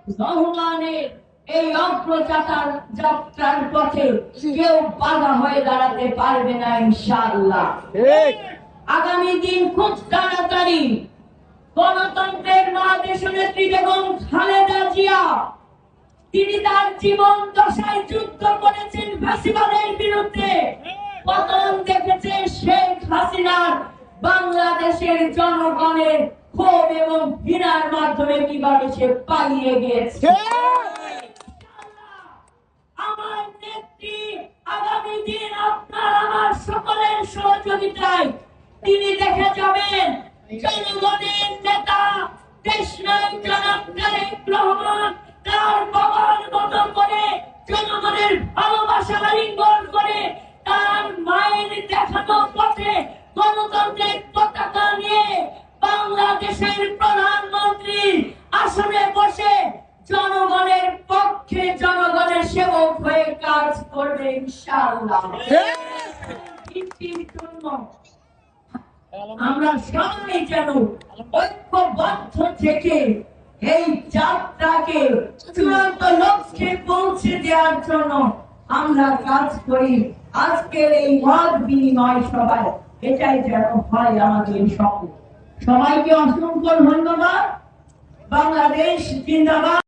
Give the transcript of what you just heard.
রহমানের এই অগ্রযাত্রার যাত্রার পথে কেউ বাধা হয়ে দাঁড়াতে পারবে না ইনশাআল্লাহ। আগামী দিন খুব তাড়াতাড়ি গণতন্ত্রের মা দেশনেত্রী বেগম খালেদা জিয়া, তিনি তার জীবন দশায় যুদ্ধ করেছেন ফ্যাসিবাদের বিরুদ্ধে, পতন দেখেছে শেখ হাসিনার বাংলাদেশের জনগণের ক্ষোভ এবং ঘৃণার মাধ্যমে কিভাবে সে পালিয়ে গিয়েছে। আমার নেত্রী আগামী দিন আপনার আমার সকলের সহযোগিতায় তিনি দেখে যাবেন জনগণের নেতা দেশনায়ক জনাব তারেক রহমান তার বাবার মতো করে জনগণের ভালোবাসা আলিঙ্গন করে তার মায়ের দেখানো পথে গণতন্ত্রের পতাকা নিয়ে বাংলাদেশের প্রধানমন্ত্রী আসনে বসে জনগণের পক্ষে জনগণের সেবক হয়ে কাজ করবে ইনশাআল্লাহ। আমরা সবাই যেন ঐক্যবদ্ধ থেকে এই যাত্রাকে চূড়ান্ত লক্ষ্যে পৌঁছে দেওয়ার জন্য আমরা কাজ করি। আজকের এই মত বিনিময় সভায় এটাই যেন হয় আমাদের স্বপ্ন। সবাইকে অসংখ্য ধন্যবাদ। বাংলাদেশ জিন্দাবাদ।